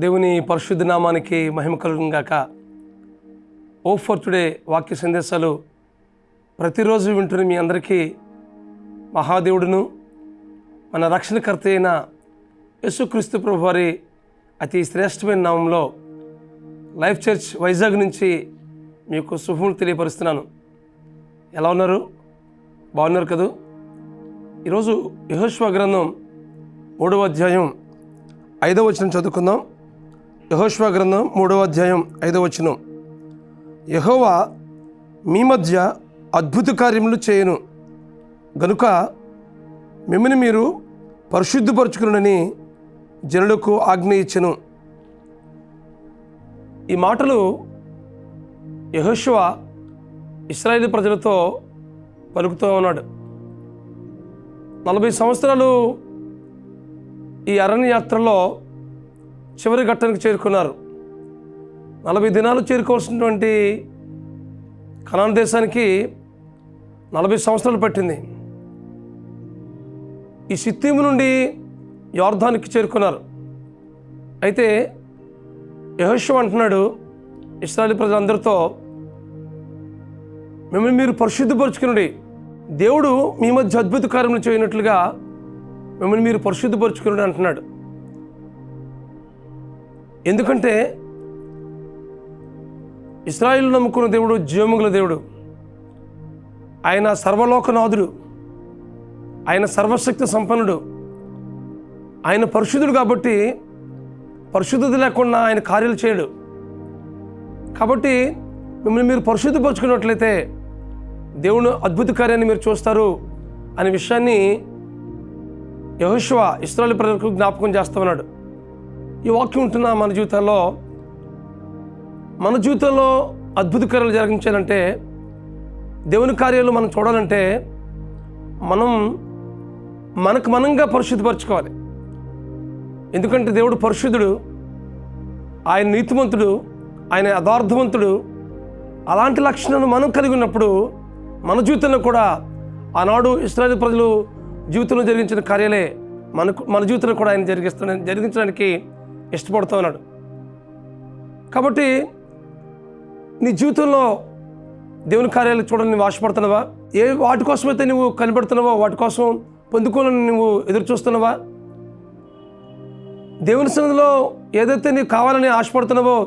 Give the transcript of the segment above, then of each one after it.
దేవుని పరిశుద్ధ నామానికి మహిమ కలుగును గాక. ఓ ఫర్ టుడే వాక్య సందేశాలు ప్రతిరోజు వింటున్న మీ అందరికీ మహాదేవుడును మన రక్షణకర్త అయిన యేసుక్రీస్తు ప్రభు వారి అతి శ్రేష్టమైన నామంలో లైఫ్ చర్చ్ వైజాగ్ నుంచి మీకు శుభములు తెలియపరుస్తున్నాను. ఎలా ఉన్నారు? బాగున్నారు కదూ? ఈరోజు యెహోషువ గ్రంథం 3వ అధ్యాయం 5వ వచనం చదువుకుందాం. యెహోషువ గ్రంథం 3వ అధ్యాయం 5వ వచనం. యెహోవా మీ మధ్య అద్భుత కార్యములు చేయను గనుక మిమ్మల్ని మీరు పరిశుద్ధపరచుకునని జనులకు ఆజ్ఞ ఇచ్చెను. ఈ మాటలు యెహోషువ ఇశ్రాయేలు ప్రజలతో పలుకుతూ ఉన్నాడు. 40 సంవత్సరాలు ఈ అరణ్య యాత్రలో చివరి ఘట్టానికి చేరుకున్నారు. 40 దినాలు చేరుకోవాల్సినటువంటి కనాన్ దేశానికి 40 సంవత్సరాలు పట్టింది. ఈ సిత్తీము నుండి యోర్దానికి చేరుకున్నారు. అయితే యెహోషువ అంటున్నాడు ఇశ్రాయేలు ప్రజలందరితో, మిమ్మల్ని మీరు పరిశుద్ధపరచుకునండి. దేవుడు మీ మధ్య అద్భుత కార్యములు చేయనట్లుగా మిమ్మల్ని మీరు పరిశుద్ధపరచుకునండి అంటున్నాడు. ఎందుకంటే ఇశ్రాయేలు నమ్ముకున్న దేవుడు జీవముగల దేవుడు. ఆయన సర్వలోకనాథుడు, ఆయన సర్వశక్తి సంపన్నుడు, ఆయన పరిశుద్ధుడు. కాబట్టి పరిశుద్ధత లేకుండా ఆయన కార్యాలు చేయడు. కాబట్టి మిమ్మల్ని మీరు పరిశుద్ధపరచుకున్నట్లయితే దేవుని అద్భుత కార్యాన్ని మీరు చూస్తారు అనే విషయాన్ని యెహోషువ ఇశ్రాయేలు ప్రజలకు జ్ఞాపకం చేస్తూ ఉన్నాడు. ఈ వాక్యం ఉంటున్న మన జీవితంలో అద్భుత కార్యాలు జరిగించాలంటే, దేవుని కార్యాలు మనం చూడాలంటే మనకు మనంగా పరిశుద్ధపరచుకోవాలి. ఎందుకంటే దేవుడు పరిశుద్ధుడు, ఆయన నీతిమంతుడు, ఆయన యథార్థవంతుడు. అలాంటి లక్షణాలు మనం కలిగి ఉన్నప్పుడు మన జీవితంలో కూడా ఆనాడు ఇశ్రాయేలు ప్రజలు జీవితంలో జరిగించిన కార్యాలే మన జీవితంలో కూడా ఆయన జరిగించడానికి ఇష్టపడుతూ ఉన్నాడు. కాబట్టి నీ జీవితంలో దేవుని కార్యాలు చూడాలని నువ్వు ఆశపడుతున్నావా? వాటి కోసమైతే నువ్వు కనిపెడుతున్నావో వాటి కోసం పొందుకోవాలని నువ్వు ఎదురు చూస్తున్నావా? దేవుని సన్నిధిలో ఏదైతే నీకు కావాలని ఆశపడుతున్నావో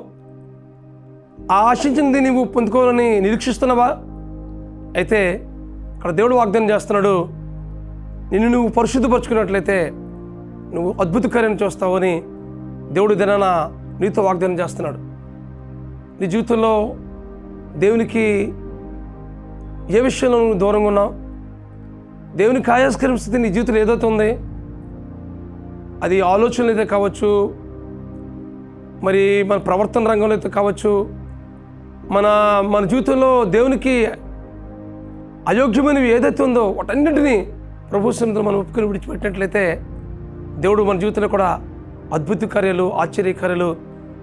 ఆ ఆశించింది నువ్వు పొందుకోవాలని నిరీక్షిస్తున్నావా? అయితే అక్కడ దేవుడు వాగ్దానం చేస్తున్నాడు, నిన్ను నువ్వు పరిశుద్ధపరచుకున్నట్లయితే నువ్వు అద్భుత కార్యం చూస్తావని దేవుడు దినాన నీతో వాగ్దానం చేస్తున్నాడు. నీ జీవితంలో దేవునికి ఏ విషయంలో నువ్వు దూరంగా ఉన్నావు? దేవునికి ఆయాస్కరం స్థితి నీ జీవితంలో ఏదైతే ఉంది, అది ఆలోచనలు అయితే కావచ్చు, మరి మన ప్రవర్తన రంగంలో అయితే కావచ్చు, మన జీవితంలో దేవునికి అయోగ్యమైనవి ఏదైతే ఉందో వాటన్నింటినీ ప్రభు సన్నిధిలో మనం ఒప్పుకొని విడిచిపెట్టినట్లయితే దేవుడు మన జీవితంలో కూడా అద్భుత కార్యాలు, ఆశ్చర్య కార్యాలు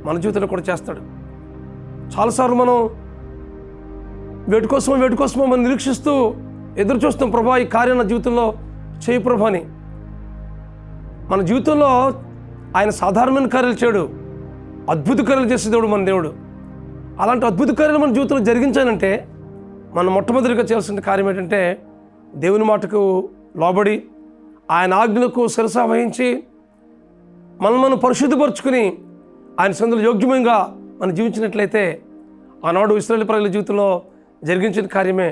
మన జీవితంలో కూడా చేస్తాడు. చాలాసార్లు మనం వేటి కోసమో మనం నిరీక్షిస్తూ ఎదురు చూస్తాం, ప్రభా ఈ కార్యం నా జీవితంలో చేయి ప్రభా అని. మన జీవితంలో ఆయన సాధారణమైన కార్యాలు చేయడు, అద్భుత కార్యాలు చేసే దేవుడు మన దేవుడు. అలాంటి అద్భుత కార్యాలు మన జీవితంలో జరిగించాలంటే మనం మొట్టమొదటిగా చేయాల్సిన కార్యం ఏంటంటే దేవుని మాటకు లోబడి ఆయన ఆజ్ఞలకు శిరస వహించి మనం పరిశుద్ధపరచుకుని ఆయన సన్నిధిలో యోగ్యమంగా మనం జీవించినట్లయితే ఆనాడు ఇశ్రాయేలు ప్రజల జీవితంలో జరిగించిన కార్యమే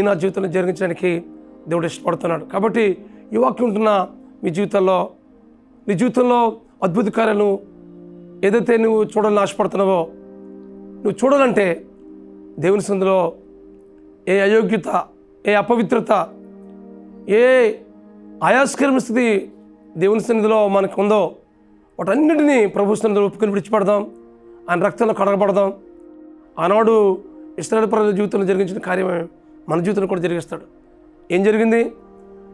నా జీవితంలో జరిగించడానికి దేవుడు ఇష్టపడుతున్నాడు. కాబట్టి ఈ వాక్యం ఉంటున్న నీ జీవితంలో అద్భుత కార్యాలను ఏదైతే నువ్వు చూడాలని ఆశపడుతున్నావో, నువ్వు చూడాలంటే దేవుని సన్నిధిలో ఏ అయోగ్యత, ఏ అపవిత్రత, ఏ ఆయాస్కరమైన స్థితి దేవుని సన్నిధిలో మనకు ఉందో వాటన్నింటినీ ప్రభు సన్నిధిలో ఒప్పుకొని విడిచిపెడదాం. ఆయన రక్తంలో కడగబడదాం. ఆనాడు ఇశ్రాయేలు ప్రజల జీవితంలో జరిగించిన కార్యమే మన జీవితంలో కూడా జరిగిస్తాడు. ఏం జరిగింది?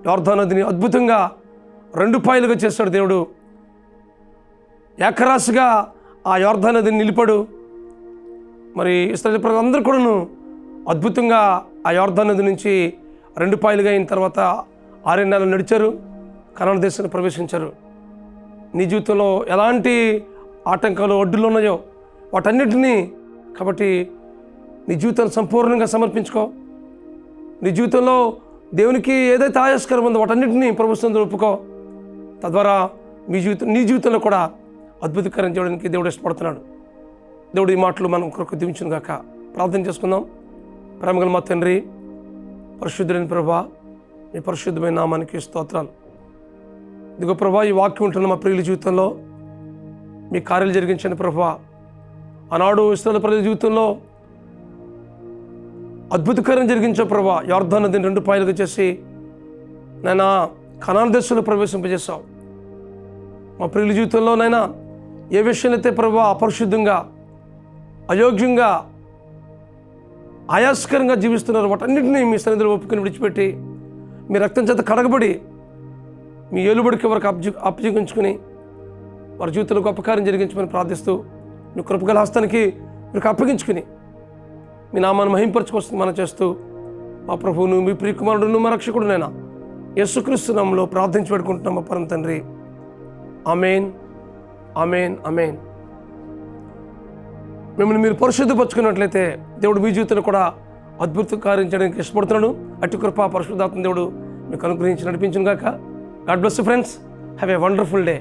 యోర్దాను నదిని అద్భుతంగా 2 పాయలుగా చేస్తాడు దేవుడు. ఏకరాశిగా ఆ యోర్దాను నదిని నిలిపాడు. మరి ఇశ్రాయేలు ప్రజలందరూ కూడాను అద్భుతంగా ఆ యోర్దాను నది నుంచి 2 పాయలుగా అయిన తర్వాత 6 నెలలు నడిచారు, కనాను దేశాన్ని ప్రవేశించారు. నీ జీవితంలో ఎలాంటి ఆటంకాలు అడ్డులు ఉన్నాయో వాటన్నిటినీ కాబట్టి నీ జీవితాన్ని సంపూర్ణంగా సమర్పించుకో. నీ జీవితంలో దేవునికి ఏదైతే ఆయాస్కరం ఉందో వాటన్నిటినీ ప్రభుత్వంతో ఒప్పుకో. తద్వారా నీ జీవితంలో కూడా అద్భుతకరం చేయడానికి దేవుడు ఇష్టపడుతున్నాడు. దేవుడు ఈ మాటలు మనం కొరకు దీవించును గాక. ప్రార్థన చేసుకుందాం. ప్రేమగల మా తండ్రి, పరిశుద్ధుడైన ప్రభువా, మీ పరిశుద్ధమైన నామానికి స్తోత్రాలు. ఇదిగో ప్రభువా, ఈ వాక్యం ఉంటున్న మా ప్రియుల జీవితంలో మీ కార్యాలు జరిగించండి ప్రభువా. ఆనాడు ఇశ్రాయేలు ప్రజల జీవితంలో అద్భుతకరం జరిగించే ప్రభువా. యొర్దాను నదిని 2 పాయలుగా చేసి నైనా కనాను దేశంలో ప్రవేశింపజేశావు. మా ప్రియుల జీవితంలో నైనా ఏ విషయాలైతే ప్రభువా అపరిశుద్ధంగా, అయోగ్యంగా, ఆయాస్కరంగా జీవిస్తున్నారు వాటన్నింటినీ మీ సన్నిధిలో ఒప్పుకొని విడిచిపెట్టి మీ రక్తం చేత కడగబడి మీ ఏలుబడికి వరకు అప్పగించుకుని వారి జీవితంలో గొప్ప కార్యం జరిగించమని ప్రార్థిస్తూ మీ కృపగల హస్తానికి మీకు అప్పగించుకుని మీ నామాన్ని మహింపరచుకొస్తుంది మనం చేస్తూ మా ప్రభువును, మీ ప్రియకుమారుడును, మా రక్షకుడునైనా యేసుక్రీస్తు నామములో ప్రార్థించి పెట్టుకుంటున్నాం మా పరమ తండ్రి. ఆమేన్, ఆమేన్, ఆమేన్. మిమ్మల్ని మీరు పరిశుద్ధపరచుకున్నట్లయితే దేవుడు మీ జీవితంలో కూడా అద్భుత కార్యం చేయడానికి ఇష్టపడుతున్నాడు. అట్టి కృప పరిశుద్ధాత్మ దేవుడు మీకు అనుగ్రహించి నడిపించును గాక. God bless you friends. Have a wonderful day.